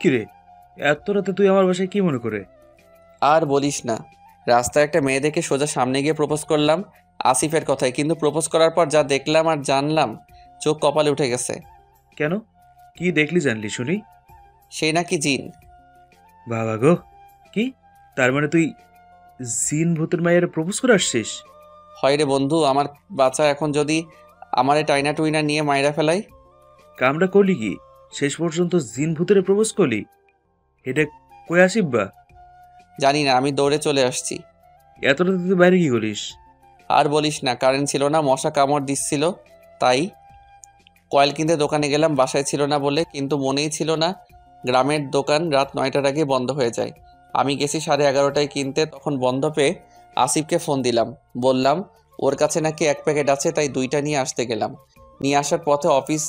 কিরে, এত রাতে তুই আমার বাসায় কি মনে করে? আর বলিস না, রাস্তায় একটা মেয়ে দেখে সোজা সামনে গিয়ে প্রপোজ করলাম আসিফের কথায়, কিন্তু প্রপোজ করার পর যা দেখলাম আর জানলাম, চোখ কপালে উঠে গেছে। কেন? কি দেখলি জানলি শুনি? সেই নাকি জিন। বাবা গো! কি? তার মানে তুই জিন ভূতের মায়ের প্রপোজ করে আসছিস? হয় রে বন্ধু, আমার বাচ্চা এখন যদি আমারে টাইনা টুইনা নিয়ে মাইরা ফেলাই। কামটা করলি কি? শেষ পর্যন্ত জিন ভূতের প্রপোজ করলি? এটা কই আসিস বা? জানি না, আমি দৌড়ে চলে আসছি। এত রাতে তুই বাইরে কি করিস? আর বলিস না, কারেন্ট ছিল না, মশা কামড় দিচ্ছিল, তাই কয়েল কিনতে দোকানে গেলাম, বাসায় ছিল না বলে, কিন্তু মনেই ছিল না গ্রামের দোকান রাত 9টার আগে বন্ধ হয়ে যায়। আমি গেছি 11:30টায় কিনতে, তখন বন্ধ পেয়ে আসিফকে ফোন দিলাম, বললাম ওর কাছে নাকি 1 প্যাকেট আছে, তাই 2টা নিয়ে আসতে গেলাম। নিয়ে আসার পথে অফিস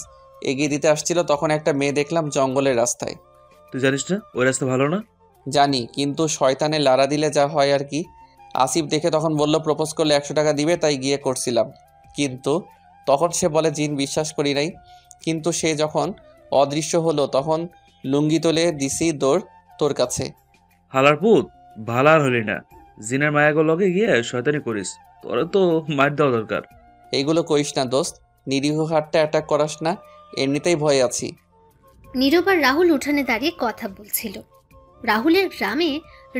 এগিয়ে দিতে আসছিল, তখন একটা মেয়ে দেখলাম জঙ্গলের রাস্তায়। তুই জানিস না ওই রাস্তা ভালো না? জানি, কিন্তু শয়তানের লারা দিলে যা হয় আর কি। আসিফ দেখে তখন বলল প্রপোজ করলে 100 টাকা দিবে, তাই গিয়ে করছিলাম। কিন্তু তখন সে বলে জিন, বিশ্বাস করি নাই। কিন্তু সে যখন অদৃশ্য হলো তখন লুঙ্গি তুলে দিছি দৌড় তোর কাছে। হালার পুত, ভালার হলি না। জিনের মায়াগো লগে গিয়ে শয়তানি করিস। তোরা তো মার দেওয়া দরকার। এইগুলো করিস না দোস্ত, নিরীহ হাটটা অ্যাটাক করাস না, এমনিতেই ভয়ে আছি। নীরব আর রাহুল উঠানে দাঁড়িয়ে কথা বলছিল। রাহুলের গ্রামে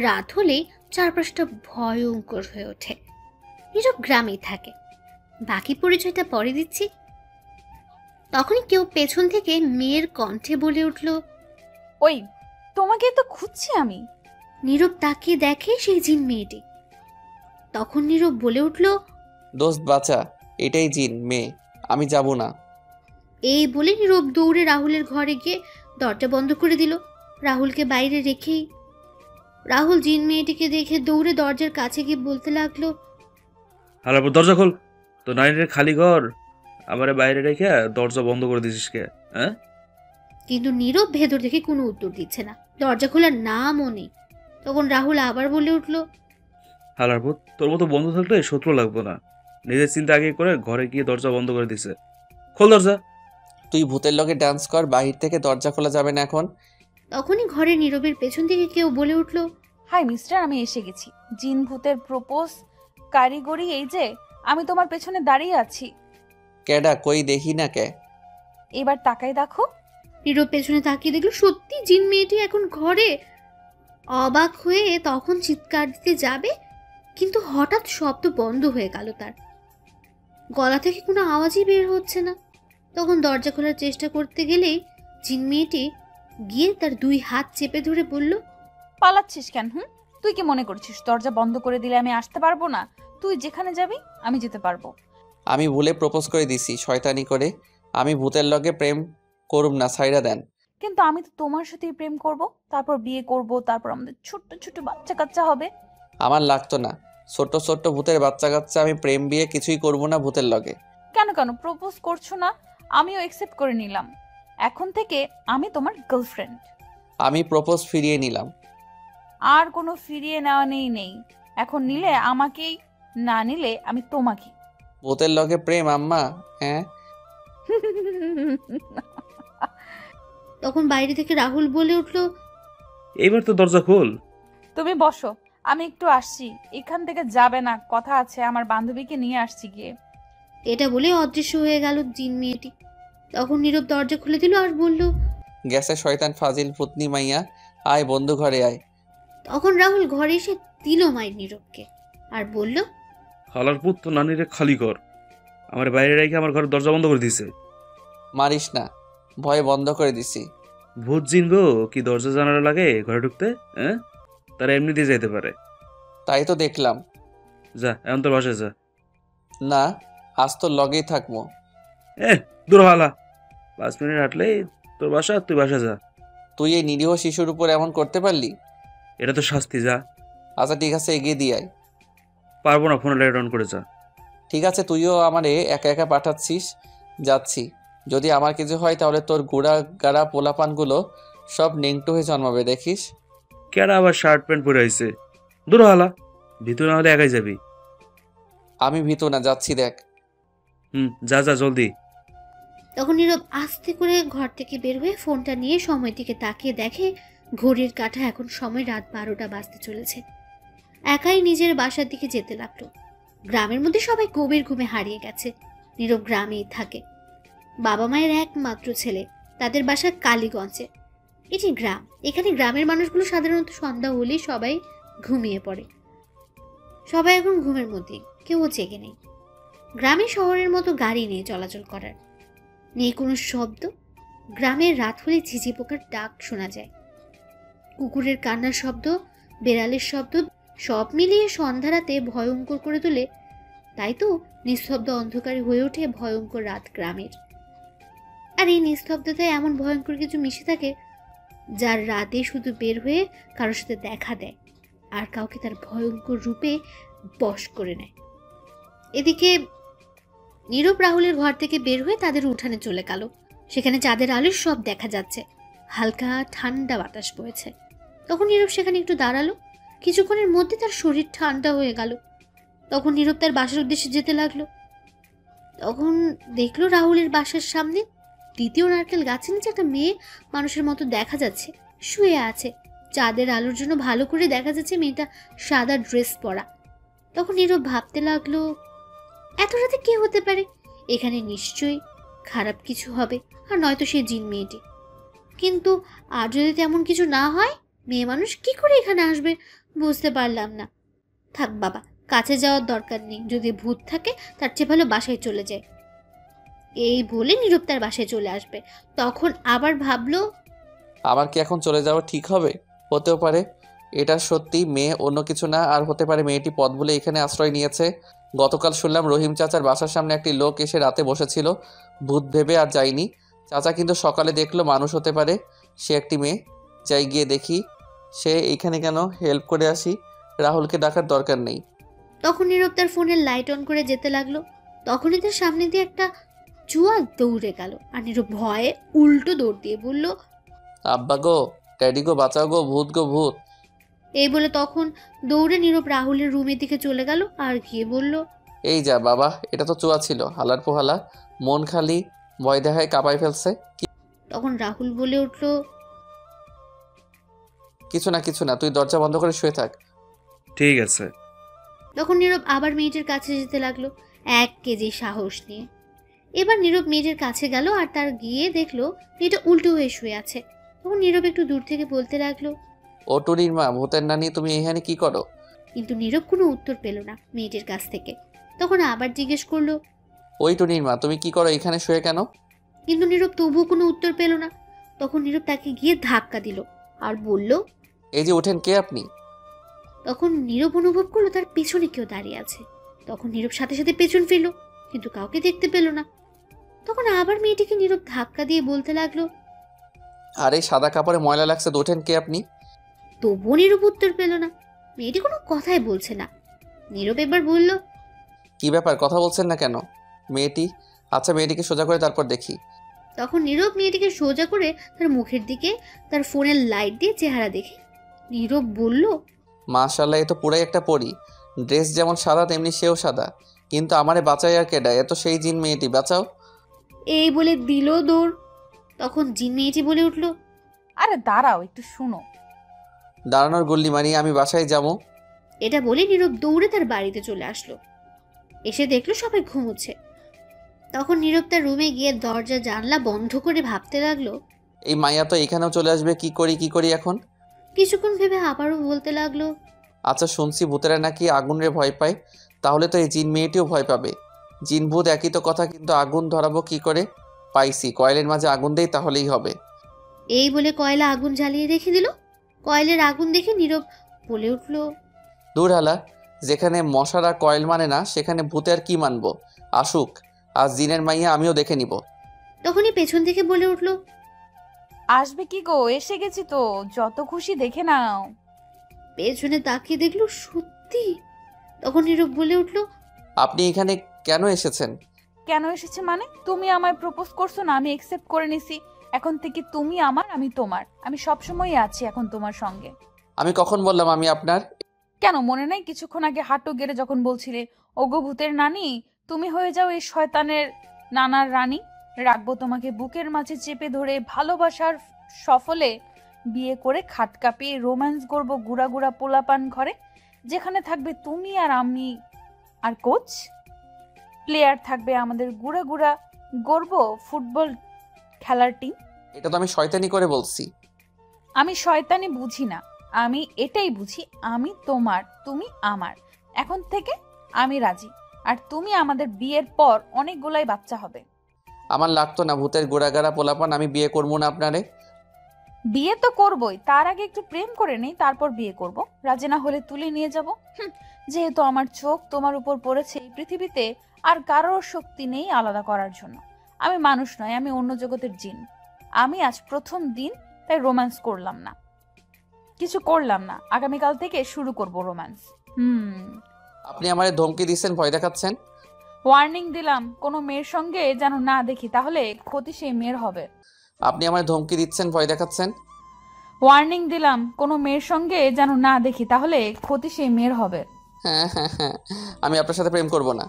রাত হলেই চারপাশটা ভয়ঙ্কর হয়ে ওঠে। নীরব গ্রামেই থাকে, বাকি পরিচয়টা পরে দিচ্ছি। তখনই কেউ পেছন থেকে মেয়ের কণ্ঠে বলে উঠল, ওই, তোমাকে তো খুঁজছি আমি। নীরব তাকিয়ে দেখে সেই জিন মেয়েটি। তখন নীরব বলে উঠল, দোস্ত বাঁচা, এটাই জিন মেয়ে, আমি যাব না। এই বলে নীরব দৌড়ে রাহুলের ঘরে গিয়ে দরজা বন্ধ করে দিল, রাহুলকে বাইরে রেখেই। রাহুল জিন মেয়েটিকে দেখে দৌড়ে দরজার কাছে গিয়ে বলতে লাগলো, হালার পুত, দরজা খোল। তো নাইনের খালি ঘর আমারে বাইরে রেখে দরজা বন্ধ করে দিছিস কে? হ্যাঁ? কিন্তু নীরব ভেতর থেকে কোনো উত্তর দিচ্ছে না, দরজা খোলার নামও নেই। তখন রাহুল আবার বলে উঠল, হালার পুত, তোর মতো বন্ধু থাকলে শত্রু লাগবো না। নিজের চিন্তা আগে করে ঘরে গিয়ে দরজা বন্ধ করে দিছে। খোল দরজা। তুই ভূতের লগে ডান্স কর, বাহির থেকে দরজা খোলা যাবে না এখন। তখনই ঘরে নীরবের পেছন থেকে কেউ বলে উঠল, হাই মিস্টার, আমি এসে গেছি। জিন ভূতের প্রপোজ কারিগরি এই যে, আমি তোমার পেছনে দাঁড়িয়ে আছি। কেডা কই দেখি না কে? এবার তাকাই দেখো। নীরব পেছনে তাকিয়ে দেখলো সত্যি জিন মেয়েটি এখন ঘরে। অবাক হয়ে তখন চিৎকার দিতে যাবে, কিন্তু হঠাৎ শব্দ বন্ধ হয়ে গেল, তার গলা থেকে কোনো আওয়াজই বের হচ্ছে না। তখন দরজা খোলার চেষ্টা করতে গেলেই জিন মেয়েটি গিয়ে তার 2 হাত চেপে ধরে বলল, পালাচ্ছিস কেন? তুই কি মনে করছিস দরজা বন্ধ করে দিলে আমি আসতে পারবো না? তুই যেখানে যাবি আমি যেতে পারবো। আমি ভুলে প্রপোজ করে দিছি শয়তানি করে। আমি ভূতের লগে প্রেম করুম না, ছাইরা দেন। কিন্তু আমি তো তোমার সাথেই প্রেম করব, তারপর বিয়ে করব, তারপর আমাদের ছোট্ট ছোট্ট বাচ্চা কাচ্চা হবে। আমার লাগতো না ছোট্ট ছোট্ট ভূতের বাচ্চা কাচ্চা, আমি প্রেম বিয়ে কিছুই করব না ভূতের লগে। কেন কেন প্রপোজ করছো না? আমিও একসেপ্ট করে নিলাম, এখন থেকে আমি তোমার গার্লফ্রেন্ড। আমি প্রপোজ ফিরিয়ে নিলাম। আর কোনো ফিরিয়ে নেওয়া নেই। এখন নিলে আমাকেই, না নিলে আমি তোমাকে। ভূতের লগে প্রেম আম্মা? হ্যাঁ। তখন বাইরে থেকে রাহুল বলে উঠল, এইবার তো দরজা খোল। তুমি বসো, আমি একটু আসছি। এখান থেকে যাবে না, কথা আছে, আমার বান্ধবীকে নিয়ে আসছি গিয়ে। এটা বলে অদৃশ্য হয়ে গেল জিন মেয়েটি। তখন নীরব দরজা খুলে দিল আর বলল, গেছে শয়তান ফাজিল ফুতনি মাইয়া, আয় বন্ধু ঘরে আয়। তখন রাহুল ঘরে এসে দিল মায়ের নীরবকে আর বলল, হালার পুত, তো নানিরে খালি ঘর আমার বাইরে রেখে আমার ঘরের দরজা বন্ধ করে দিছে। মারিস না, ভয়ে বন্ধ করে দিছি। ভূত জিন গো, কি দরজা জানালা লাগে ঘরে ঢুকতে? হ্যাঁ, তারা এমনিতেই যাইতে পারে। তাই তো দেখলাম। যা, এখন তোর বাসায় যা। না, আজ তো লগেই থাকবো। দূর হালা। 5 মিনিট হাঁটলেই তোর বাসা, তুই বাসা যা। তুই এই নিরীহ শিশুর উপর এমন করতে পারলি? এটা তো শাস্তি, যা। আচ্ছা ঠিক আছে, এগিয়ে দিয়ে আয়। পারবো না, ফোনে লাইট অন করে যা। ঠিক আছে, তুইও আমারে একা একা পাঠাচ্ছিস, যাচ্ছি। যদি আমার কিছু হয় তাহলে তোর গুড়া গাড়া পোলাপানগুলো সব নেংটু হয়ে জন্মাবে, দেখিস। কেডা আবার শার্ট প্যান্ট পরে আইছে? দূর হালা, ভিতরে না হলে একাই যাবি। আমি ভীতু না, যাচ্ছি দেখ। যা যা জলদি। তখন নীরব আস্তে করে ঘর থেকে বের হয়ে ফোনটা নিয়ে সময়ের দিকে তাকিয়ে দেখে ঘড়ির কাঁটা এখন সময় রাত 12টা বাজতে চলেছে। একাই নিজের বাসার দিকে যেতে লাগলো। গ্রামের মধ্যে সবাই গভীর ঘুমে হারিয়ে গেছে। নীরব গ্রামেই থাকে। বাবা মায়ের একমাত্র ছেলে। তাদের বাসা কালীগঞ্জে। এটি গ্রাম। এখানে গ্রামের মানুষগুলো সাধারণত সন্ধ্যা হলেই সবাই ঘুমিয়ে পড়ে। সবাই এখন ঘুমের মধ্যে, কেউ জেগে নেই। গ্রামে শহরের মতো গাড়ি নেই চলাচল করার, নেই কোনো শব্দ। গ্রামের রাত হলে ঝিঝি পোকার ডাক শোনা যায়, কুকুরের কান্নার শব্দ, বেড়ালের শব্দ, সব মিলিয়ে সন্ধ্যা রাতে ভয়ঙ্কর করে তোলে। তাই তো নিস্তব্ধ অন্ধকারে হয়ে ওঠে ভয়ঙ্কর রাত গ্রামের। আর এই নিস্তব্ধতায় এমন ভয়ঙ্কর কিছু মিশে থাকে, যার রাতে শুধু বের হয়ে কারোর সাথে দেখা দেয় আর কাউকে তার ভয়ঙ্কর রূপে বশ করে নেয়। এদিকে নীরব রাহুলের ঘর থেকে বের হয়ে তাদের উঠানে চলে গেল। সেখানে চাঁদের আলোর সব দেখা যাচ্ছে। হালকা ঠান্ডা বাতাস বইছে। তখন নীরব সেখানে একটু দাঁড়ালো। কিছুক্ষণের মধ্যে তার শরীর ঠান্ডা হয়ে গেল। তখন নীরব তার বাসার উদ্দেশ্যে যেতে লাগলো। তখন দেখলো রাহুলের বাসার সামনে দ্বিতীয় নারকেল গাছের নিচে একটা মেয়ে মানুষের মতো দেখা যাচ্ছে, শুয়ে আছে। চাঁদের আলোর জন্য ভালো করে দেখা যাচ্ছে মেয়েটা সাদা ড্রেস পরা। তখন নীরব ভাবতে লাগলো, এত রাতে কে হতে পারে? এখানে নিশ্চয়ই খারাপ কিছু হবে, আর নয়তো সে জিন মেয়েটি। কিন্তু আর যদি তেমন কিছু না হয়, মেয়ে মানুষ কি করে এখানে আসবে বুঝতে পারলাম না। থাক বাবা, কাছে যাওয়ার দরকার নেই। যদি ভূত থাকে তার চেয়ে ভালো বাসায় চলে যায়। এই বলে নীরব তার বাসায় চলে আসবে। তখন আবার ভাবলো, আমার কি এখন চলে যাওয়া ঠিক হবে? হতেও পারে এটা সত্যি মেয়ে, অন্য কিছু না। আর হতে পারে মেয়েটি পথ ভুলে এখানে আশ্রয় নিয়েছে। গতকাল শুনলাম রহিম চাচার বাসার সামনে একটি লোক এসে রাতে বসেছিল। ভূত ভেবে আর যায়নি। চাচা কিন্তু সকালে দেখলো মানুষ হতে পারে সে একটি মেয়ে। যাই গিয়ে দেখি সে এইখানে কেন, হেল্প করে আসি। রাহুলকে ডাকার দরকার নেই। তখন নীরব তার ফোনের লাইট অন করে যেতে লাগলো। তখনই তার সামনে দিয়ে একটা চুয়া দৌড়ে গেল। আর নীরব ভয়ে উল্টো দৌড় দিয়ে বলল, আব্বা গো, ড্যাডি গো, বাঁচাও গো, ভূত গো ভূত। এই বলে তখন দৌড়ে নীরব রাহুলের রুমের দিকে চলে গেল। আর গিয়ে বলল, এই যা বাবা, এটা তো চুয়া ছিল। হালার পোহালা, মন খালি ভয় দেখায় কাঁপায় ফেলছে। তখন রাহুল বলে উঠল, কিছু না কিছু না, তুই দরজা বন্ধ করে শুয়ে থাক। ঠিক আছে। তখন নীরব আবার মেয়েটির কাছে যেতে লাগলো 1 কেজি সাহস নিয়ে। এবার নীরব মেয়েটির কাছে গেল আর তার গিয়ে দেখলো মেয়েটা উল্টো হয়ে শুয়ে আছে। তখন নীরব একটু দূর থেকে বলতে লাগলো, ও টুনির মা, ভূতের নানি, তুমি এখানে কি করো? কিন্তু নীরব কোনো উত্তর পেল না মেয়েটির কাছ থেকে। তখন আবার জিজ্ঞেস করলো, ওই টুনির মা, তুমি কি করো এখানে শুয়ে কেন? কিন্তু নীরব তবুও কোনো উত্তর পেল না। তখন নীরব তাকে গিয়ে ধাক্কা দিল আর বলল, এই যে ওঠেন, কে আপনি? তখন নীরব অনুভব করলো তার পেছনে কেউ দাঁড়িয়ে আছে। তখন নীরব সাথে সাথে পেছন ফিরল, কিন্তু কাউকে দেখতে পেল না। তখন আবার মেয়েটিকে নীরব ধাক্কা দিয়ে বলতে লাগলো, আরে সাদা কাপড়ে ময়লা লাগছে, তো ওঠেন, কে আপনি? তবুও নীরব উত্তর পেল না। মেয়েটি কোনো কথাই বলছে না। নীরব এবার বলল, কি ব্যাপার, কথা বলছেন না কেন? মেয়েটি, আচ্ছা মেয়েটিকে সোজা করে তারপর দেখি। তখন নীরব মেয়েটিকে সোজা করে তার মুখের দিকে তার ফোনের লাইট দিয়ে চেহারা দেখে নীরব বলল, মাশাআল্লাহ, এ তো পুরাই একটা পরী। ড্রেস যেমন সাদা তেমনি সেও সাদা। কিন্তু আমারে বাঁচাই আর কেডা? এ তো সেই জিন মেয়েটি, বাঁচাও। এই বলে দিল দৌড়। তখন জিন মেয়েটি বলে উঠল, আরে দাঁড়াও, একটু শুনো। দাঁড়ানোর গুল্লি মারি, আমি বাসায় যাবো। এটা বলে নীরব দৌড়ে তার বাড়িতে চলে আসলো। এসে দেখলো সবাই ঘুমোচ্ছে। তখন নীরব তার রুমে গিয়ে দরজা জানলা বন্ধ করে ভাবতে লাগলো। এই মাইয়া তো এখানেও চলে আসবে, কি করি এখন? কিছুক্ষণ ভেবে আবারও বলতে লাগলো, আচ্ছা শুনছি ভূতেরা নাকি আগুনরে ভয় পায়। তাহলে তো এই জিন মেয়েটিও ভয় পাবে। জিন ভূত একই তো কথা, কিন্তু আগুন ধরাবো কি করে? পাইছি, কয়েলের মাঝে আগুন দেই, তাহলেই হবে। এই বলে কয়লা আগুন জ্বালিয়ে রেখে দিল। কয়লের আগুন দেখে নীরব বলে উঠল, দূর হালা, যেখানে মশারা কয়েল মানে না সেখানে ভূতে আর কি মানবো? আসুক, আজ জিনের মাইয়া আমিও দেখে নিব। তখনই পেছন থেকে বলে উঠল, আসবে কি গো, এসে গেছি তো, যত খুশি দেখে নাও। পেছনে তাকিয়ে দেখলো সত্যি। তখন নীরব বলে উঠল, আপনি এখানে কেন এসেছেন? কেন এসেছে মানে? তুমি আমায় প্রপোজ করছো না, আমি একসেপ্ট করে নিছি। এখন থেকে তুমি আমার, আমি তোমার। আমি সবসময় আছি এখন তোমার সঙ্গে। আমি কখন বললাম আমি আপনার? কেন মনে নাই কিছুক্ষণ আগে হাঁটু গেড়ে যখন বলছিলে ওগো ভূতের নানি, তুমি হয়ে যাও এই শয়তানের নানার রানী? রাখবো তোমাকে বুকের মাঝে চেপে ধরে, ভালোবাসার সফলে বিয়ে করে খাট কাঁপিয়ে রোম্যান্স করবো গুড়া গুড়া পোলাপান ঘরে, যেখানে থাকবে তুমি আর আমি আর কোচ। প্লেয়ার থাকবে আমাদের গুড়া গুড়া গর্ব ফুটবল খেলার টিম। এটা তো আমি শয়তানি করে বলছি। আমি শয়তানি বুঝি না, আমি এটাই বুঝি। আমি তোমার, তুমি আমার। এখন থেকে আমি রাজি। আর তুমি আমাদের বিয়ের পর অনেকগুলাই বাচ্চা হবে। আমার লাগতো না ভূতের গোড়াগাড়া পোলাপান, আমি বিয়ে করবো না আপনারে। বিয়ে তো করবই, তার আগে একটু প্রেম করে নেই, তারপর বিয়ে করব। রাজি না হলে তুলে নিয়ে যাব। যেহেতু আমার চোখ তোমার উপর পড়েছে, এই পৃথিবীতে আর কারোর শক্তি নেই আলাদা করার জন্য। আমি মানুষ নয়, আমি অন্য জগতের জিন। আমি আজ প্রথম দিন, তাই রোম্যান্স করলাম না, কিছু করলাম না। আগামীকাল থেকে শুরু করব রোম্যান্স। আপনি আমারে ধমকি দিচ্ছেন, ভয় দেখাচ্ছেন। ওয়ার্নিং দিলাম, কোনো মেয়ের সঙ্গে যেন না দেখি, তাহলে ক্ষতি সেই মেয়ের হবে। আপনি আমারে ধমকি দিচ্ছেন, ভয় দেখাচ্ছেন। ওয়ার্নিং দিলাম, কোনো মেয়ের সঙ্গে যেন না দেখি, তাহলে ক্ষতি সেই মেয়ের হবে। হ্যাঁ হ্যাঁ হ্যাঁ, আমি আপনার সাথে প্রেম করব না।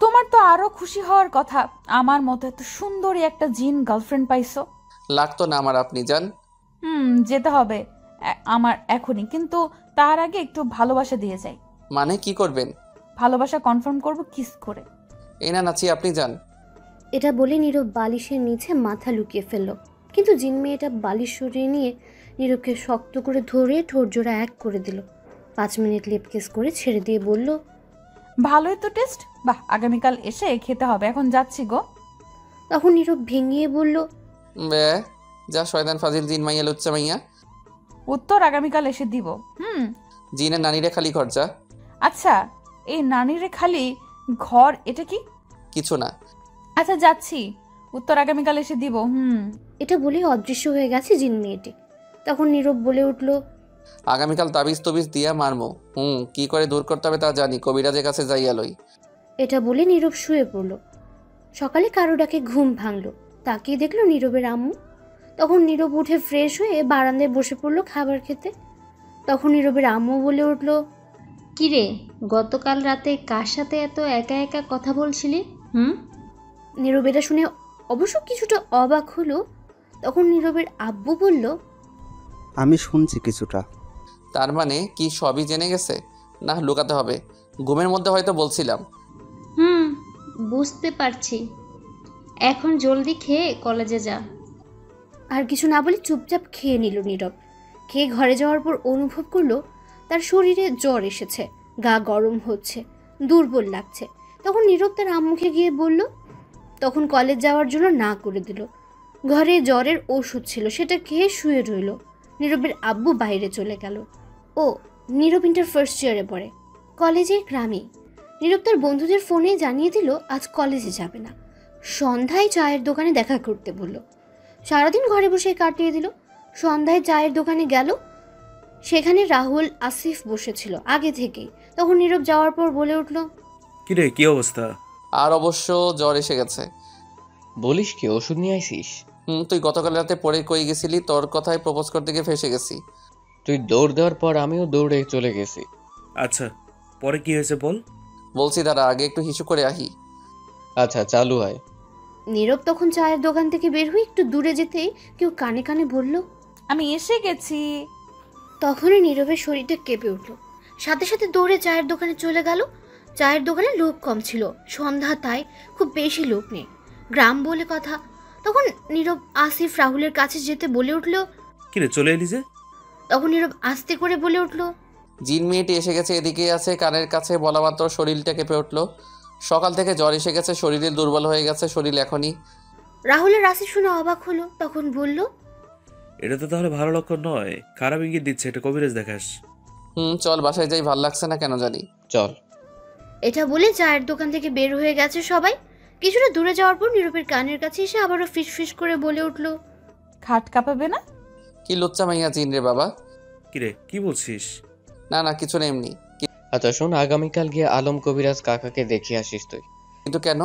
তোমার তো আরো খুশি হওয়ার কথা, আমার মতো এত সুন্দরী একটা জিন গার্লফ্রেন্ড পাইছো। লাগতো না আমার, আপনি যান। যেতে হবে আমার এখনই, কিন্তু তার আগে একটু ভালোবাসা দিয়ে যাই। মানে কি করবেন? ভালোবাসা কনফার্ম করব কিস করে। এই না নাচি, আপনি যান। এটা বলে নীরব বালিশের নিচে মাথা লুকিয়ে ফেলল, কিন্তু জিন মেয়েটা বালিশ সরিয়ে নিয়ে নীরবকে শক্ত করে ধরে ঠোঁট জোড়া এক করে দিল। 5 মিনিট লিপ কিস করে ছেড়ে দিয়ে বলল, ভালোই তো টেস্ট। বাহ, আগামীকাল এসে খেতে হবে, এখন যাচ্ছি গো। তখন নীরব ভেঙিয়ে বলল, বে যা শয়তান ফাজিল জিন মাইয়া লুচ্চা মাইয়া। উত্তর আগামীকাল এসে দিব। জিনের নানিরে খালি খরচা। আচ্ছা, এই নানিরে খালি ঘর এটা কি? কিছু না। আচ্ছা যাচ্ছি, উত্তর আগামীকাল এসে দিব। এটা বলে অদৃশ্য হয়ে গেছে জিন মেয়েটি। তখন নীরব বলে উঠল, আগামীকাল তাবিজ তবিজ দিয়া মারমো। কি করে দূর করতে হবে তা জানি, কবিরাজের কাছে যাইয়া লই। এটা বলে নীরব শুয়ে পড়ল। সকালে কারো ডাকে ঘুম ভাঙল, তাকিয়ে দেখলো নীরবের আম্মু। তখন নীরব উঠে ফ্রেশ হয়ে বারান্দায় বসে পড়লো খাবার খেতে। তখন নীরবের আম্মু বলে উঠল, কিরে, গতকাল রাতে কার সাথে এত একা একা কথা বলছিলি? নীরব এটা শুনে অবশ্য কিছুটা অবাক হলো। তখন নীরবের আব্বু বলল, আমি শুনছি কিছুটা। তার মানে কি সবই জেনে গেছে? না, লুকাতে হবে। ঘুমের মধ্যে হয়তো বলছিলাম। বুঝতে পারছি। এখন জলদি খেয়ে কলেজে যা। আর কিছু না বলে চুপচাপ খেয়ে নিল নীরব। খেয়ে ঘরে যাওয়ার পর অনুভব করলো তার শরীরে জ্বর এসেছে, গা গরম হচ্ছে, দুর্বল লাগছে। তখন নীরব তার আম্মুকে গিয়ে বলল। তখন কলেজ যাওয়ার জন্য না করে দিল। ঘরে জ্বরের ওষুধ ছিল, সেটা খেয়ে শুয়ে রইল। নীরবের আব্বু বাইরে চলে গেল। নীরব ইন্টার ফার্স্ট ইয়ারে পড়ে, কলেজের গ্রামেই। নীরব তার বন্ধুদের ফোনে জানিয়ে দিল আজ কলেজে যাবে না। সন্ধ্যায় চায়ের দোকানে দেখা করতে বলল। সারাদিন ঘরে বসে কাটিয়ে দিল। সন্ধ্যায় চায়ের দোকানে গেল, সেখানে রাহুল আসিফ বসেছিল আগে থেকেই। তখন নীরব যাওয়ার পর বলে উঠল, কিরে, কি অবস্থা? আর অবশ্য জ্বর এসে গেছে। বলিস কি, ওষুধ নিয়ে আইসিস? তুই গতকাল রাতে পড়ে কই গেছিলি? তোর কথায় প্রপোজ করতে গিয়ে ফেসে গেছি। তুই দৌড় দেওয়ার পর আমিও দৌড়ে চলে গেছি। আচ্ছা, পরে কি হয়েছে বল। বলছি দাঁড়া, আগে একটু হিসু করে আহি। আচ্ছা, চালু হয়। নীরব তখন চায়ের দোকান থেকে বের হয়ে একটু দূরে যেতেই কেউ কানে কানে বলল, আমি এসে গেছি। তখনই নীরবের শরীরটা কেঁপে উঠল। সাথে সাথে দৌড়ে চায়ের দোকানে চলে গেল। চায়ের দোকানে লোক কম ছিল, সন্ধ্যা, তাই খুব বেশি লোক নেই, গ্রাম বলে কথা। তখন নীরব আসিফ রাহুলের কাছে যেতে বলে উঠল। কিরে, চলে এলি যে? তখন নীরব আস্তে করে বলে উঠল, জিন মেয়েটি এসে গেছে, এদিকে আছে। কানের কাছে বলা মাত্র শরীরটা কেঁপে উঠলো। সকাল থেকে জ্বর এসে গেছে, শরীরে দুর্বল হয়ে গেছে শরীর এখনই। রাহুলের আসিফ শুনে অবাক হলো। তখন বলল, এটা তো তাহলে ভালো লক্ষণ নয়, খারাপ ইঙ্গিত দিচ্ছে। এটা কবিরাজ দেখাস। চল বাসায় যাই, ভাল লাগছে না কেন জানি। চল। এটা বলে চায়ের দোকান থেকে বের হয়ে গেছে সবাই। কিছুটা দূরে যাওয়ার পর নীরবের কানের কাছে এসে আবারও ফিস ফিস করে বলে উঠল, খাট কাঁপাবে না? কি লুচ্চা মাইয়া জিন রে বাবা। কিরে, কি বলছিস? না না, কিছু না, এমনি। আচ্ছা শোন, আগামীকাল গিয়ে আলম কবিরাজ কাকাকে দেখিয়ে আসিস তুই। কিন্তু কেন?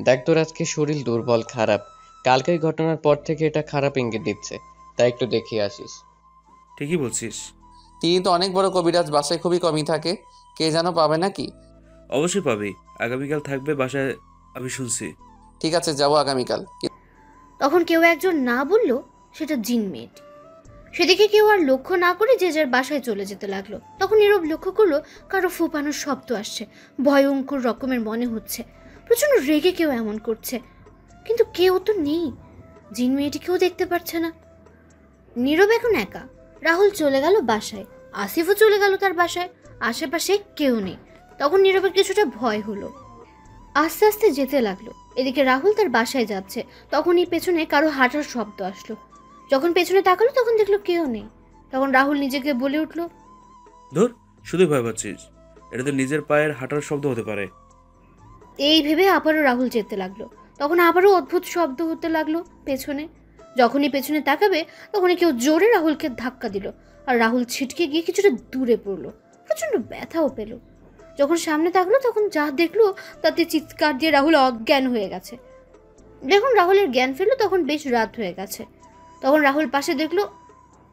দেখ, তোর আজকে শরীর দুর্বল, খারাপ। কালকের ঘটনার পর থেকে এটা খারাপ ইঙ্গিত দিচ্ছে, তাই একটু দেখিয়ে আসিস। ঠিকই বলছিস। তিনি তো অনেক বড় কবিরাজ, বাসায় খুবই কমই থাকে। কে যেন পাবে নাকি? অবশ্যই পাবি, আগামীকাল থাকবে বাসায়, আমি শুনছি। ঠিক আছে, যাবো আগামীকাল। যখন কেউ একজন না বলল সেটা জিন মেয়েটি। সেদিকে কেউ আর লক্ষ্য না করে যে যার বাসায় চলে যেতে লাগলো। তখন নীরব লক্ষ্য করলো কারো ফোপানোর শব্দ আসছে, ভয়ঙ্কর রকমের মনে হচ্ছে, প্রচণ্ড রেগে কেউ এমন করছে, কিন্তু কেউ তো নেই, জিন মেয়েটিকেও দেখতে পাচ্ছে না। নীরব এখন একা। রাহুল চলে গেল বাসায়, আসিফও চলে গেল তার বাসায়, আশেপাশে কেউ নেই। তখন নীরবের কিছুটা ভয় হলো, আস্তে আস্তে যেতে লাগলো। এদিকে রাহুল তার বাসায় যাচ্ছে, তখনই পেছনে কারো হাঁটার শব্দ আসলো। যখন পেছনে তাকালো তখন দেখলো কেউ নেই। তখন রাহুল নিজেকে বলে উঠলো, ধুর, শুধুই ভয় পাচ্ছিস, এটা তো নিজের পায়ের হাঁটার শব্দ হতে পারে। এই ভেবে আবারও রাহুল যেতে লাগলো। তখন আবারও অদ্ভুত শব্দ হতে লাগলো পেছনে। যখনই পেছনে তাকাবে তখনই কেউ জোরে রাহুলকে ধাক্কা দিল, আর রাহুল ছিটকে গিয়ে কিছুটা দূরে পড়লো, প্রচণ্ড ব্যথাও পেল। যখন সামনে তাকলো তখন যা দেখলো তাতে চিৎকার দিয়ে রাহুল অজ্ঞান হয়ে গেছে। যখন রাহুলের জ্ঞান ফিরল তখন বেশ রাত হয়ে গেছে। তখন রাহুল পাশে দেখলো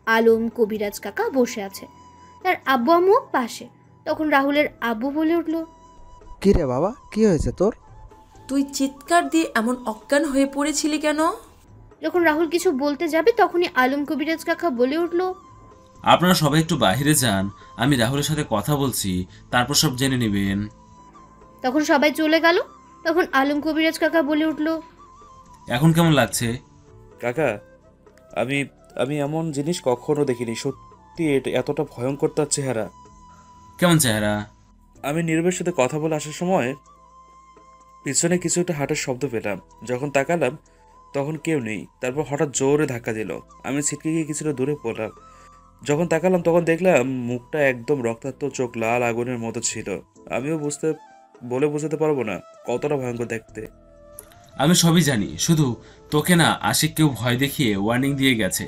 আলম কবিরাজ কাকা বসে আছে, তার আব্বু আম্মু পাশে। তখন রাহুলের আব্বু বলে উঠলো, কি রে বাবা, কি হয়েছে তোর? তুই চিৎকার দিয়ে এমন অজ্ঞান হয়ে পড়েছিলি কেন? যখন রাহুল কিছু বলতে যাবে তখনই আলম কবিরাজ কাকা বলে উঠলো, আপনারা সবাই একটু বাইরে যান, আমি রাহুলের সাথে কথা বলছি, তারপর সব জেনে নেবেন। তখন সবাই চলে গেল। তখন আলম কবিরাজ কাকা বলে উঠলো, এখন কেমন লাগছে? কাকা, আমি আমি এমন জিনিস কখনো দেখিনি, সত্যি এতটা ভয়ঙ্কর তার চেহারা। কেমন চেহারা? আমি নীরবের সাথে কথা বলে আসার সময় পিছনে কিছু একটা হাঁটার শব্দ পেলাম। যখন তাকালাম তখন কেউ নেই। তারপর হঠাৎ জোরে ধাক্কা দিল, আমি ছিটকে গিয়ে কিছুটা দূরে পড়লাম। যখন তাকালাম তখন দেখলাম মুখটা একদম রক্তাক্ত, চোখ লাল আগুনের মতো ছিল। আমিও বোঝাতে পারবো না কতটা ভয়ঙ্কর দেখতে। আমি সবই জানি, শুধু তোকে না আশিক কেউ ভয় দেখিয়ে ওয়ার্নিং দিয়ে গেছে।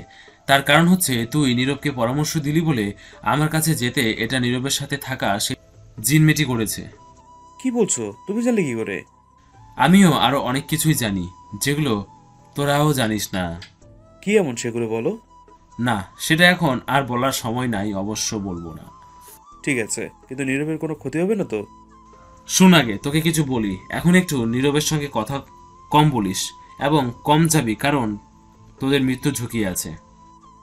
তার কারণ হচ্ছে তুই নীরবকে পরামর্শ দিলি বলে আমার কাছে যেতে এটা নীরবের সাথে থাকা সে জিনমেটি করেছে। কি বলছো? তুমি জানলে কি করে? আমিও আরো অনেক কিছুই জানি, যেগুলো তোরাও জানিস না। কি এমন সেগুলো বলো। না, সেটা এখন আর বলার সময় নাই, অবশ্য বলবো না। ঠিক আছে, কিন্তু নীরবের কোনো ক্ষতি হবে না তো? শুন, আগে তোকে কিছু বলি, এখন একটু নীরবের সঙ্গে কথা কম বলিস এবং কম যাবি, কারণ তোদের মৃত্যুর ঝুঁকি আছে।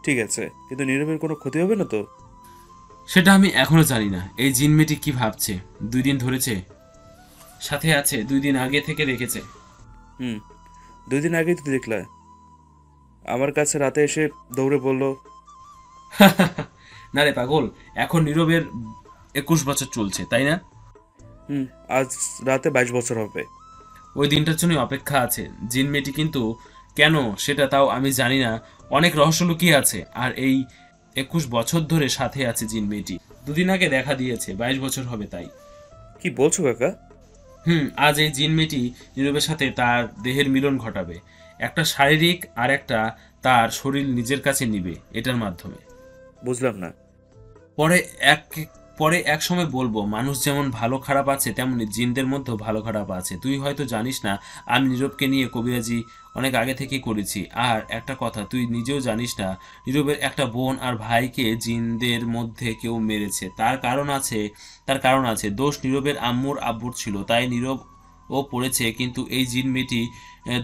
ঠিক আছে, কিন্তু নীরবের কোনো ক্ষতি হবে না তো? সেটা আমি এখনো জানি না। এই জিনমেটি কি ভাবছে, 2 দিন ধরেছে সাথে আছে, 2 দিন আগে থেকে রেখেছে। 2 দিন আগেই তো দেখলা আমার কাছে রাতে এসে দৌড়ে বলল। না রে পাগল, এখন নীরবের 21 বছর চলছে, তাই না? আজ রাতে 22 বছর হবে। ওই দিনটার জন্য অপেক্ষা আছে। জিনমেটি কিন্তু কেন সেটা তাও আমি জানি না, অনেক রহস্য লুকিয়ে আছে। আর এই 21 বছর ধরে সাথে আছে জিনমেটি। 2 দিন আগে দেখা দিয়েছে, 22 বছর হবে তাই। কি বলছো কাকা? আজ এই জিনমেটি নীরবের সাথে তার দেহের মিলন ঘটাবে, একটা শারীরিক আর একটা তার শরীর নিজের কাছে নিবে এটার মাধ্যমে। বুঝলাম না। পরে এক সময় বলবো, মানুষ যেমন ভালো খারাপ আছে তেমনি জিনদের মধ্যেও ভালো খারাপ আছে। তুই হয়তো জানিস না, আমি নীরবকে নিয়ে কবিরাজি অনেক আগে থেকেই করেছি। আর একটা কথা তুই নিজেও জানিস না, নীরবের একটা বোন আর ভাইকে জিনদের মধ্যে কেউ মেরেছে। তার কারণ আছে, দোষ নীরবের আব্বুর ছিল, তাই নীরব ও পড়েছে। কিন্তু এই জিন মেয়েটি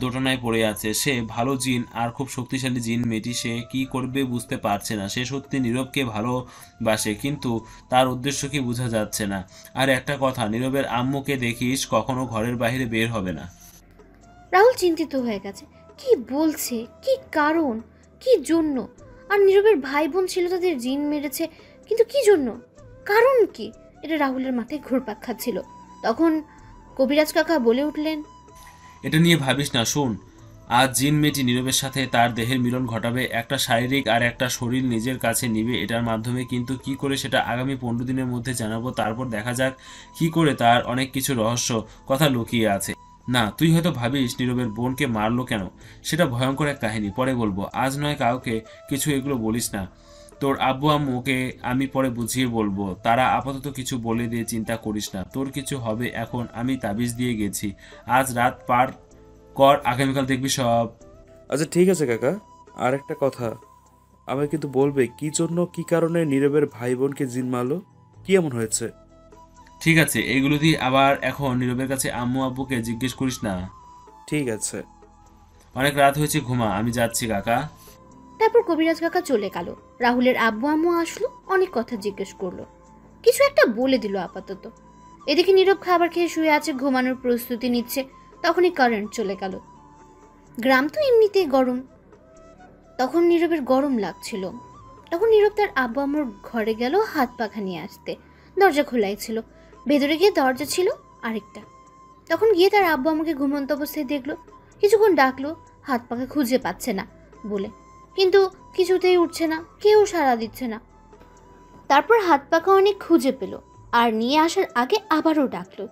দোটানায় পড়ে আছে। সে ভালো জিন আর খুব শক্তিশালী জিন মেয়েটি, সে কি করবে বুঝতে পারছে না। সে সত্যি নীরবকে ভালোবাসে, কিন্তু তার উদ্দেশ্য কি বোঝা যাচ্ছে না। আর একটা কথা, নীরবের আম্মুকে দেখিস কখনো ঘরের বাইরে বের হবে না। রাহুল চিন্তিত হয়ে গেছে, কি বলছে, কি কারণ, কি জন্য? আর নীরবের ভাই বোন ছিল, তাদের জিন মেরেছে, কিন্তু কি জন্য, কারণ কি? এটা রাহুলের মাথায় ঘুরপাক খাচ্ছিল। তখন কবিরাজ কাকা বলে উঠলেন, এটা নিয়ে ভাবিস না, শোন, আজ জিন মেয়েটি নীরবের সাথে তার দেহের মিলন ঘটাবে, একটা শারীরিক আর একটা শরীর নিজের কাছে নিবে এটার মাধ্যমে। কিন্তু কি করে সেটা আগামী 15 দিনের মধ্যে জানাবো। তারপর দেখা যাক কি করে, তার অনেক কিছু রহস্য কথা লুকিয়ে আছে। না, তুই হয়তো ভাবিস নীরবের বোনকে মারলো কেন, সেটা ভয়ঙ্কর এক কাহিনী, পরে বলবো। আজ নয় কাউকে কিছু এগুলো বলিস না। তোর আব্বু আম্মুকে আমি পরে বুঝিয়ে বলবো, তারা আপাতত কিছু বলে দিয়ে চিন্তা করিস না। তোর কিছু হবে, এখন আমি তাবিজ দিয়ে গেছি, আজ রাত পার কর, আগামীকাল দেখবি সব। আচ্ছা ঠিক আছে কাকা, আর একটা কথা, আমাকে কিন্তু বলবে কি জন্য, কি কারণে নীরবের ভাই বোনকে জিন মারলো, কি এমন হয়েছে? ঠিক আছে, এইগুলো দিয়ে আবার এখন নীরবের কাছে আম্মু আব্বুকে জিজ্ঞেস করিস না। ঠিক আছে। অনেক রাত হয়েছে, ঘুমা। আমি যাচ্ছি কাকা। তারপর কবিরাজ কাকা চলে গেল। রাহুলের আব্বু আম্মু আসলো, অনেক কথা জিজ্ঞেস করলো, কিছু একটা বলে দিল আপাতত। এদিকে নীরব খাবার খেয়ে শুয়ে আছে, ঘুমানোর প্রস্তুতি নিচ্ছে। তখনই কারেন্ট চলে গেল। গ্রাম তো এমনিতেই গরম, তখন নীরবের গরম লাগছিল। তখন নীরব তার আব্বু আম্মুর ঘরে গেল হাত পাখা নিয়ে আসতে। দরজা খোলাই ছিল, ভেতরে গিয়ে দরজা ছিল আরেকটা। তখন গিয়ে তার আব্বু আম্মুকে ঘুমন্ত অবস্থায় দেখলো। কিছুক্ষণ ডাকলো, হাত পাখা খুঁজে পাচ্ছে না বলে, কিন্তু কিছুতেই উঠছে না, কেউ সাড়া দিচ্ছে না। তারপর হাত পাখা অনেক খুঁজে পেল, আর নিয়ে আসার আগে আবারও ডাকলো।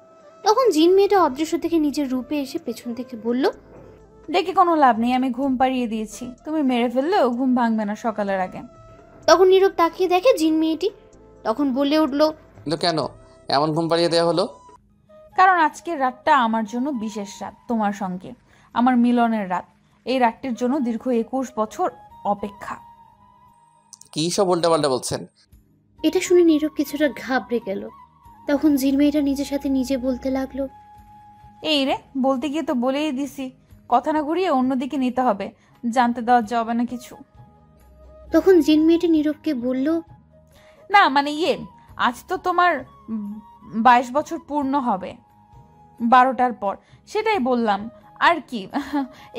তখন জিন মেয়েটা অদৃশ্য থেকে নিজের রূপে এসে পেছন থেকে বলল, ডেকে কোনো লাভ নেই, আমি ঘুম পাড়িয়ে দিয়েছি। তুমি মেরে ফেললেও ঘুম ভাঙবে না সকালের আগে। তখন নীরব তাকিয়ে দেখে জিন মেয়েটি। তখন বলে উঠল, কিন্তু কেন এমন ঘুম পাড়িয়ে দেওয়া হলো? কারণ আজকের রাতটা আমার জন্য বিশেষ রাত, তোমার সঙ্গে আমার মিলনের রাত। এই রাতটির জন্য দীর্ঘ 21 বছর অপেক্ষা। কি সব উল্টাপাল্টা বলছেন? এটা শুনে নীরব কিছুটা ঘাবড়ে গেল। তখন জিন মেয়েটা নিজের সাথে নিজে বলতে লাগলো, এই রে, বলতে গিয়ে তো বলেই দিছি, কথা না ঘুরিয়ে অন্যদিকে নিতে হবে, জানতে দেওয়া যাবে না কিছু। তখন জিন মেয়েটি নীরবকে বলল, না মানে আজ তো তোমার 22 বছর পূর্ণ হবে 12টার পর, সেটাই বললাম আর কি।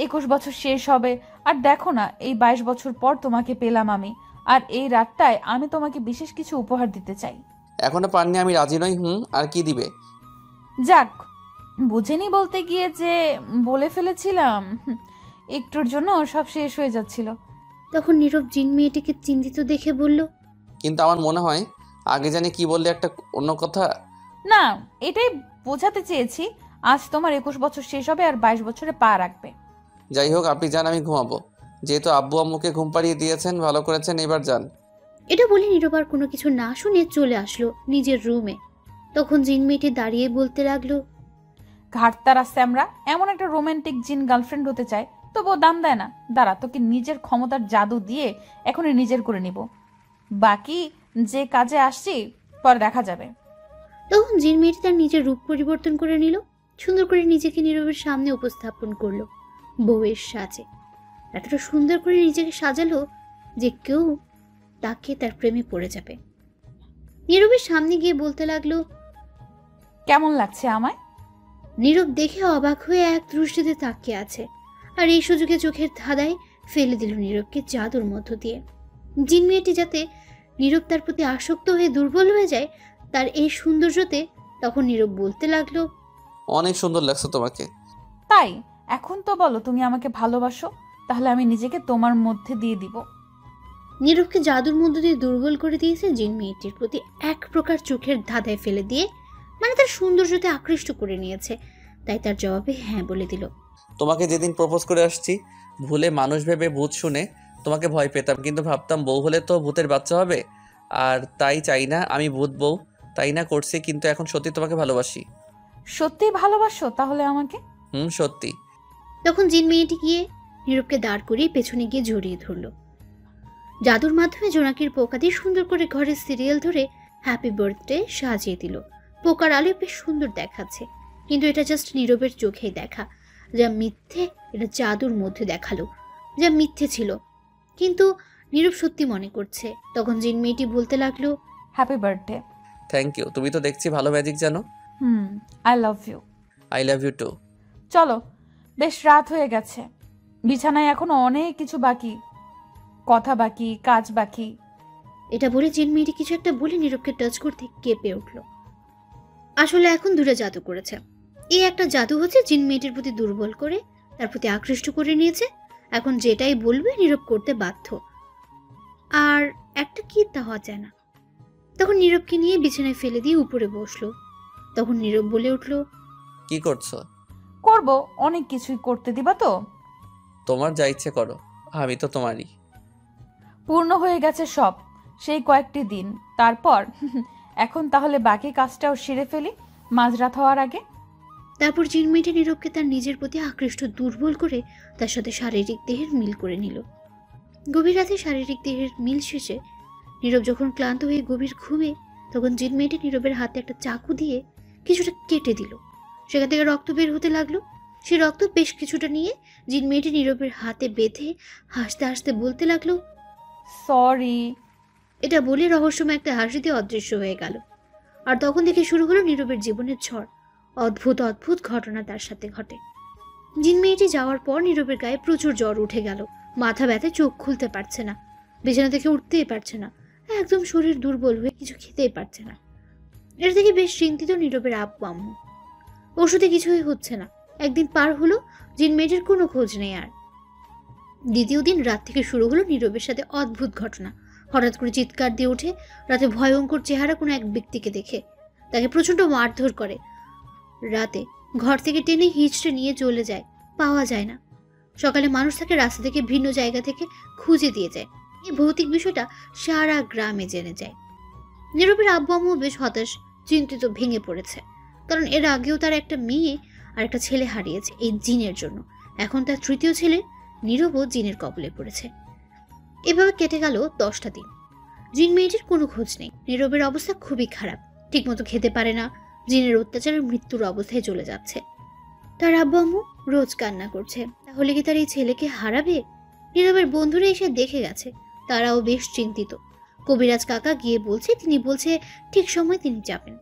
21 বছর শেষ হবে। আর দেখো না, এই 22 বছর পর তোমাকে পেলাম আমি, আর এই রাতটায় আমি তোমাকে বিশেষ কিছু উপহার দিতে চাই। এখনো পাননি, আমি রাজি নই। আর কি দিবে? যাক, বুঝেনি বলতে গিয়ে যে বলে ফেলেছিলাম। একটুর জন্য সব শেষ হয়ে যাচ্ছিল। তখন নীরব জিন মেয়েটিকে চিন্তিত দেখে বলল, কিন্তু আমার মনে হয় আগে জানি কি বললে একটা অন্য কথা। না, এটাই বোঝাতে চেয়েছি, আজ তোমার 21 বছর শেষ হবে আর 22 বছরে পা রাখবে। যাই হোক, আপনি যান, আমি ঘুমাবো। যেহেতু আব্বু আম্মুকে ঘুম পাড়িয়ে দিয়েছেন, ভালো করেছেন, এবার যান। এটা বলে নীরব আর কোনো কিছু না শুনে চলে আসলো নিজের রুমে। তখন জিন মেয়েটি দাঁড়িয়ে বলতে লাগলো, ঘাটতারা স্যামরা এমন একটা রোমান্টিক জিন গার্লফ্রেন্ড হতে চায়, তবুও দাম দেয় না। দাঁড়া, তোকে নিজের ক্ষমতার জাদু দিয়ে এখনই নিজের করে নিব। বাকি যে কাজে আসছি পরে দেখা যাবে। তখন জিন মেয়েটি তার নিজের রূপ পরিবর্তন করে নিল, সুন্দর করে নিজেকে নীরবের সামনে উপস্থাপন করলো বউয়ের সাজে। এতটা সুন্দর করে নিজেকে সাজালো যে কেউ তাকে তার প্রেমে পড়ে যাবে। নীরবের সামনে গিয়ে বলতে লাগলো, কেমন লাগছে আমায়? নীরব দেখে অবাক হয়ে এক দৃষ্টিতে তাকিয়ে আছে, আর এই সুযোগে চোখের ধাঁধায় ফেলে দিল নীরবকে জাদুর মধ্য দিয়ে। জিন মেয়েটি যাতে নীরব তার প্রতি আসক্ত হয়ে দুর্বল হয়ে যায় তার এই সৌন্দর্যতে, তখন নীরব বলতে লাগলো, অনেক সুন্দর লাগছে তোমাকে। তাই এখন তো বলো তুমি আমাকে ভালোবাসো, তাহলে আমি নিজেকে তোমার মধ্যে দিয়ে দিব। নীরবকে জাদুর মধ্য দিয়ে দুর্বল করে দিয়েছে জিন মেয়েটির প্রতি এক প্রকার চোখের ধাঁধায় ফেলে দিয়ে, মানে তার সৌন্দর্যতে আকৃষ্ট করে নিয়েছে। তাই তার জবাবে হ্যাঁ বলে দিল। তোমাকে যেদিন প্রপোজ করে আসছি, ভুলে মানুষ ভেবে ভূত শুনে তোমাকে ভয় পেতাম, কিন্তু ভাবতাম বউ হলে তো ভূতের বাচ্চা হবে, আর তাই চাই না আমি ভূত বউ, তাই না করছি। কিন্তু এখন সত্যি তোমাকে ভালোবাসি। সত্যি ভালোবাসো তাহলে আমাকে? সত্যি। তখন জিন মেয়েটি গিয়ে নীরবকে দাঁড় করিয়ে পেছনে গিয়ে জড়িয়ে ধরল। জাদুর মাধ্যমে জোনাকির পোকা দিয়ে সুন্দর করে ঘরের সিরিয়াল ধরে হ্যাপি বার্থডে সাজিয়ে দিল। পোকার আলোয় বেশ সুন্দর দেখাচ্ছে, কিন্তু এটা জাস্ট নীরবের চোখেই দেখা। যা মিথ্যে এটা জাদুর মধ্যে দেখালো, যা মিথ্যে ছিল কিন্তু নীরব সত্যি মনে করছে। তখন জিন মেয়েটি বলতে লাগলো, হ্যাপি বার্থডে। থ্যাংক ইউ, তুমি তো দেখছি ভালো ম্যাজিক জানো। I love you. I love you too. চলো, বেশ রাত হয়ে গেছে, বিছানায় এখনো অনেক কিছু বাকি, কথা বাকি, কাজ বাকি। এটা বলে জিন মেয়েটি কিছু একটা বলে নীরবকে টাচ করতে কেঁপে উঠল। আসলে এখন দূরে জাদু করেছে। এই একটা জাদু হচ্ছে জিন মেয়েটির প্রতি দুর্বল করে তার প্রতি আকৃষ্ট করে নিয়েছে। এখন যেটাই বলবে নীরব করতে বাধ্য, আর একটা কি তা হওয়া যায় না। তখন নীরবকে নিয়ে বিছানায় ফেলে দিয়ে উপরে বসলো। তখন নীরব বলে উঠল, কি করছো? করব, অনেক কিছুই করতে দিবা তো? তোমার যা ইচ্ছে করো, আমি তো তোমারই। পূর্ণ হয়ে গেছে সব সেই কয়েকটি দিন, তারপর এখন তাহলে বাকি কাজটাও সেরে ফেলি মাঝরাত হওয়ার আগে। তারপর জিন মেয়েটি নীরবকে তার নিজের প্রতি আকৃষ্ট দুর্বল করে তার সাথে শারীরিক দেহের মিল করে নিল। গভীর রাতে শারীরিক দেহের মিল শেষে নীরব যখন ক্লান্ত হয়ে গভীর ঘুমে, তখন জিন মেয়েটি নীরবের হাতে একটা চাকু দিয়ে কিছুটা কেটে দিল। সেখান থেকে রক্ত বের হতে লাগলো। সে রক্ত বেশ কিছুটা নিয়ে জিন মেয়েটি নীরবের হাতে বেঁধে হাসতে হাসতে বলতে লাগলো, সরি। এটা বলে রহস্যময় একটা হাসি দিয়ে অদৃশ্য হয়ে গেল। আর তখন থেকে শুরু হলো নীরবের জীবনের ঝড়। অদ্ভুত অদ্ভুত ঘটনা তার সাথে ঘটে। জিন মেয়েটি যাওয়ার পর নীরবের গায়ে প্রচুর জ্বর উঠে গেল। মাথা ব্যথা, চোখ খুলতে পারছে না, বিছানা থেকে উঠতেই পারছে না, একদম শরীর দুর্বল হয়ে কিছু খেতেই পারছে না। এটা থেকে বেশ চিন্তিত নীরবের আব্বু আম্মু। ওষুধে কিছুই হচ্ছে না। একদিন পার হলো, জিন মেয়েটির কোনো খোঁজ নেই আর। দ্বিতীয় দিন রাত থেকে শুরু হলো নীরবের সাথে অদ্ভুত ঘটনা। হঠাৎ করে চিৎকার দিয়ে ওঠে রাতে ভয়ঙ্কর চেহারা কোনো এক ব্যক্তিকে দেখে। তাকে প্রচণ্ড মারধর করে। রাতে ঘর থেকে টেনে হিঁচড়ে নিয়ে চলে যায়, পাওয়া যায় না। সকালে মানুষ তাকে রাস্তা থেকে ভিন্ন জায়গা থেকে খুঁজে দিয়ে যায়। এই ভৌতিক বিষয়টা সারা গ্রামে জেনে যায়। নীরবের আব্বু আম্মু বেশ হতাশ, চিন্তিত, ভেঙে পড়েছে। কারণ এর আগেও তার একটা মেয়ে আর একটা ছেলে হারিয়েছে এই জিনের জন্য। এখন তার তৃতীয় ছেলে নীরবও জিনের কবলে পড়েছে। এভাবে কেটে গেল 10টা দিন। জিন মেয়েটির কোনো খোঁজ নেই। নীরবের অবস্থা খুবই খারাপ, ঠিকমতো খেতে পারে না, জিনের অত্যাচারে মৃত্যুর অবস্থায় চলে যাচ্ছে। তার আব্বু আম্মু রোজ কান্না করছে। তাহলে কি তার এই ছেলেকে হারাবে? নীরবের বন্ধুরা এসে দেখে গেছে, তারাও বেশ চিন্তিত। কবিরাজ কাকা গিয়ে বলছে, তিনি বলছে ঠিক সময় তিনি যাবেন।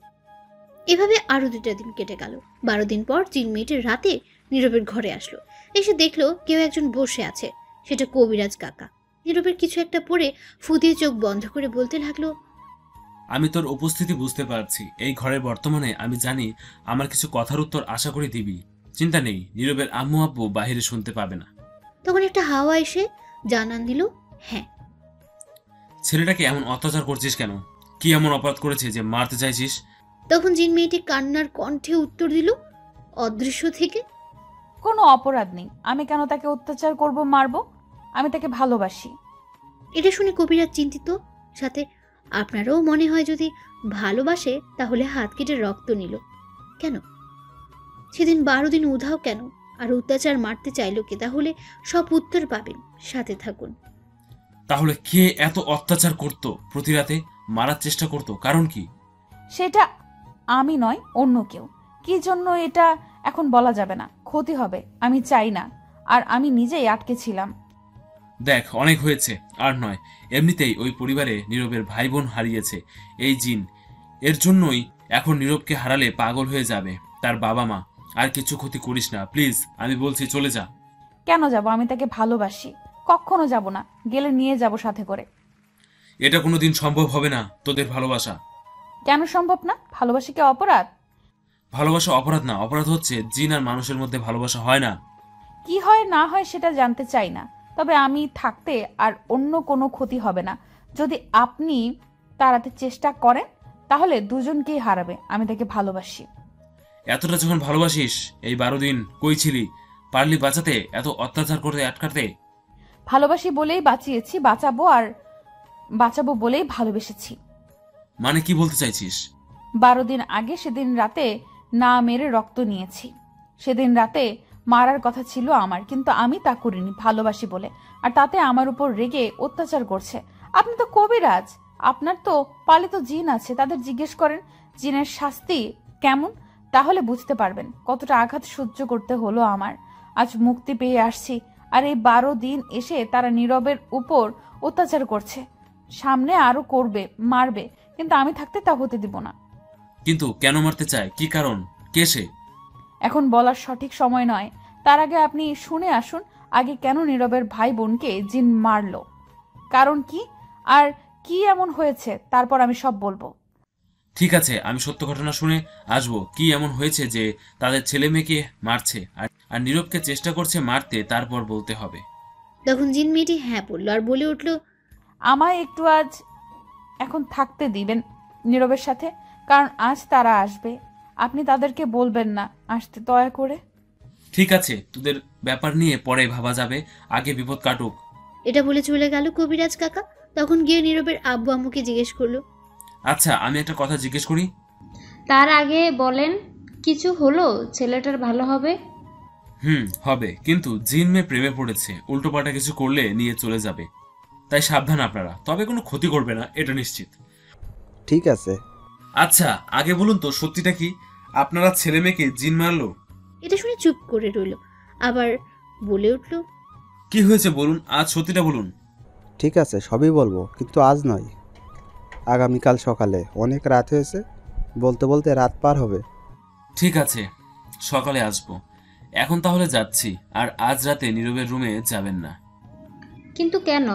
এভাবে আরো 2টা দিন কেটে গেল। 12 দিন পর জিন মেয়েটির রাতে নীরবের ঘরে আসলো। এসে দেখলো কেউ একজন বসে আছে, সেটা কবিরাজ কাকা। নীরবের কিছু একটা পড়ে ফুদিয়ে চোখ বন্ধ করে বলতে লাগলো, আমি তোর উপস্থিতি বুঝতে পারছি। এই ঘরের বর্তমানে আমি জানি আমার কিছু কথার উত্তর আশা করি দিবি। চিন্তা নেই, নীরবের আম্মু আব্বু বাহিরে শুনতে পাবে না। তখন একটা হাওয়া এসে জানান দিল, হ্যাঁ। ছেলেটাকে এমন অত্যাচার করছিস কেন? কি এমন অপরাধ করেছে যে মারতে চাইছিস? তখন জিন মেয়েটি কান্নার কণ্ঠে উত্তর দিল অদৃশ্য থেকে, কোনো অপরাধ নেই। আমি কেন তাকে অত্যাচার করব, মারব? আমি তাকে ভালোবাসি। এটা শুনে কবিরাজ চিন্তিত, সাথে আপনারও মনে হয় যদি ভালোবাসে তাহলে হাত কেটে রক্ত নিল কেন? সেদিন 12 দিন উধাও কেন? আর অত্যাচার মারতে চাইলো কে? তাহলে সব উত্তর পাবেন, সাথে থাকুন। তাহলে কে এত অত্যাচার করত? প্রতি রাতে মারার চেষ্টা করত, কারণ কি? সেটা আমি নয়, অন্য কেউ। কি জন্য এটা এখন বলা যাবে না, ক্ষতি হবে, আমি চাই না। আর আমি নিজেই আটকে ছিলাম। দেখ, অনেক হয়েছে, আর নয়। এমনিতেই ওই পরিবারে নীরবের ভাই বোন হারিয়েছে এই জিন। এর জন্যই এখন নীরবকে হারালে পাগল হয়ে যাবে তার বাবা মা। আর কিছু ক্ষতি করিস না প্লিজ, আমি বলছি চলে যা। কেন যাব? আমি তাকে ভালোবাসি। কখনো যাব না, গেলে নিয়ে যাব সাথে করে। এটা কোনোদিন সম্ভব হবে না, তোদের ভালোবাসা। কেন সম্ভব না? ভালোবাসি কি অপরাধ? ভালোবাসা অপরাধ না, অপরাধ হচ্ছে জিন আর মানুষের মধ্যে ভালোবাসা হয় না। কি হয় না হয় সেটা জানতে চাই না, তবে আমি থাকতে আর অন্য কোনো ক্ষতি হবে না। যদি আপনি তাড়াতে চেষ্টা করেন তাহলে দুজনকেই হারাবে। আমি তাকে ভালোবাসি। এতটা যখন ভালোবাসিস, এই 12 দিন কই ছিলি? পারলি বাঁচাতে, এত অত্যাচার করতে আটকাতে? ভালোবাসি বলেই বাঁচিয়েছি, বাঁচাবো বলেই ভালোবেসেছি। মানে কি বলতে চাইছিস? 12 দিন আগে সেদিন রাতে না মেরে রক্ত নিয়েছি। সেদিন রাতে মারার কথা ছিল আমার, কিন্তু আমি তা করিনি, ভালোবাসি বলে। আর তাতে আমার উপর রেগে অত্যাচার করছে। আপনি তো কবিরাজ, আপনার তো পালিত জিন আছে, তাদের জিজ্ঞেস করেন জিনের শাস্তি কেমন, তাহলে বুঝতে পারবেন কতটা আঘাত সহ্য করতে হলো আমার। আজ মুক্তি পেয়ে আসছি, আর এই 12 দিন এসে তারা নীরবের উপর অত্যাচার করছে। সামনে আরো করবে, মারবে, কিন্তু আমি থাকতে তা হতে দিব না। কিন্তু কেন মারতে চায়? কি কারণ? কে সে? এখন বলার সঠিক সময় নয়। তার আগে আপনি শুনে আসুন, আগে কেন নীরবের ভাই বোনকে জিন মারলো, কারণ কি, আর কি এমন হয়েছে, তারপর আমি সব বলবো। ঠিক আছে, আমি সত্য ঘটনা শুনে আসবো। কি এমন হয়েছে যে তাদের ছেলে মেয়েকে মারছে আর নীরবকে চেষ্টা করছে মারতে, তারপর বলতে হবে। তখন জিন মেয়েটি হ্যাঁ বলল আর বলে উঠল, আমায় একটু আজ এখন থাকতে দিবেন নীরবের সাথে, কারণ আজ তারা আসবে। আপনি তাদেরকে বলবেন না আসতে, দয়া করে। ঠিক আছে, তোদের ব্যাপার নিয়ে পরে ভাবা যাবে, আগে বিপদ কাটুক। এটা বলে চলে গেল কবিরাজ কাকা। তখন গিয়ে নীরবের আব্বু আম্মুকে জিজ্ঞেস করলো, আচ্ছা, আমি একটা কথা জিজ্ঞেস করি। তার আগে বলেন, কিছু হলো? ছেলেটার ভালো হবে? হবে, কিন্তু জিন মেয়ে প্রেমে পড়েছে, উল্টোপাল্টা কিছু করলে নিয়ে চলে যাবে। তাই সাবধান আপনারা, তবে কোনো ক্ষতি করবে না, এটা নিশ্চিত। ঠিক আছে। আচ্ছা, আগে বলুন তো সত্যিটা কি? আপনারা ছেলে মেয়েকে জিন মারলো? এটা শুনে চুপ করে রইল, আবার বলে উঠল, কি হয়েছে বলুন, আজ সত্যিটা বলুন। ঠিক আছে, সবই বলবো, কিন্তু আজ নয়, আগামীকাল সকালে। অনেক রাত হয়েছে, বলতে বলতে রাত পার হবে। ঠিক আছে, সকালে আসবো। এখন তাহলে যাচ্ছি, আর আজ রাতে নীরবের রুমে যাবেন না। কিন্তু কেন?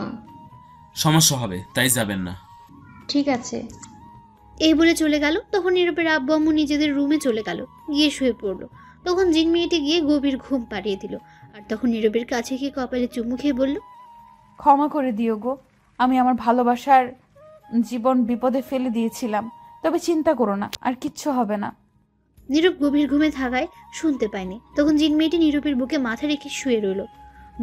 সমস্যা হবে, তাই যাবেন না। ঠিক আছে। এই বলে চলে গেল। তখন নীরবের আব্বু আম্মু নিজেদের রুমে চলে গেল, গিয়ে শুয়ে পড়লো। তখন জিন মেয়েটি গিয়ে গভীর ঘুম পাড়িয়ে দিল, আর তখন নীরবের কাছে গিয়ে কপালে চুমু খেয়ে বলল, ক্ষমা করে দিও গো, আমি আমার ভালোবাসার জীবন বিপদে ফেলে দিয়েছিলাম। তবে চিন্তা করো না, আর কিচ্ছু হবে না। নীরব গভীর ঘুমে থাকায় শুনতে পায়নি। তখন জিন মেয়েটি নীরবের বুকে মাথা রেখে শুয়ে রইল।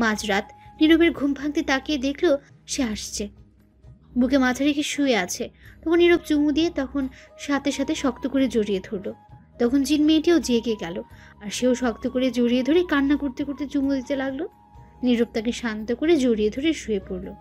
মাঝরাত নীরবের ঘুম ভাঙতে তাকিয়ে দেখলো সে আসছে, বুকে মাথা রেখে শুয়ে আছে। তখন নীরব চুমু দিয়ে তখন সাথে সাথে শক্ত করে জড়িয়ে ধরলো। তখন জিন মেয়েটিও জেগে গেল, আর সেও শক্ত করে জড়িয়ে ধরে কান্না করতে করতে চুমু দিতে লাগলো। নীরব তাকে শান্ত করে জড়িয়ে ধরে শুয়ে পড়লো।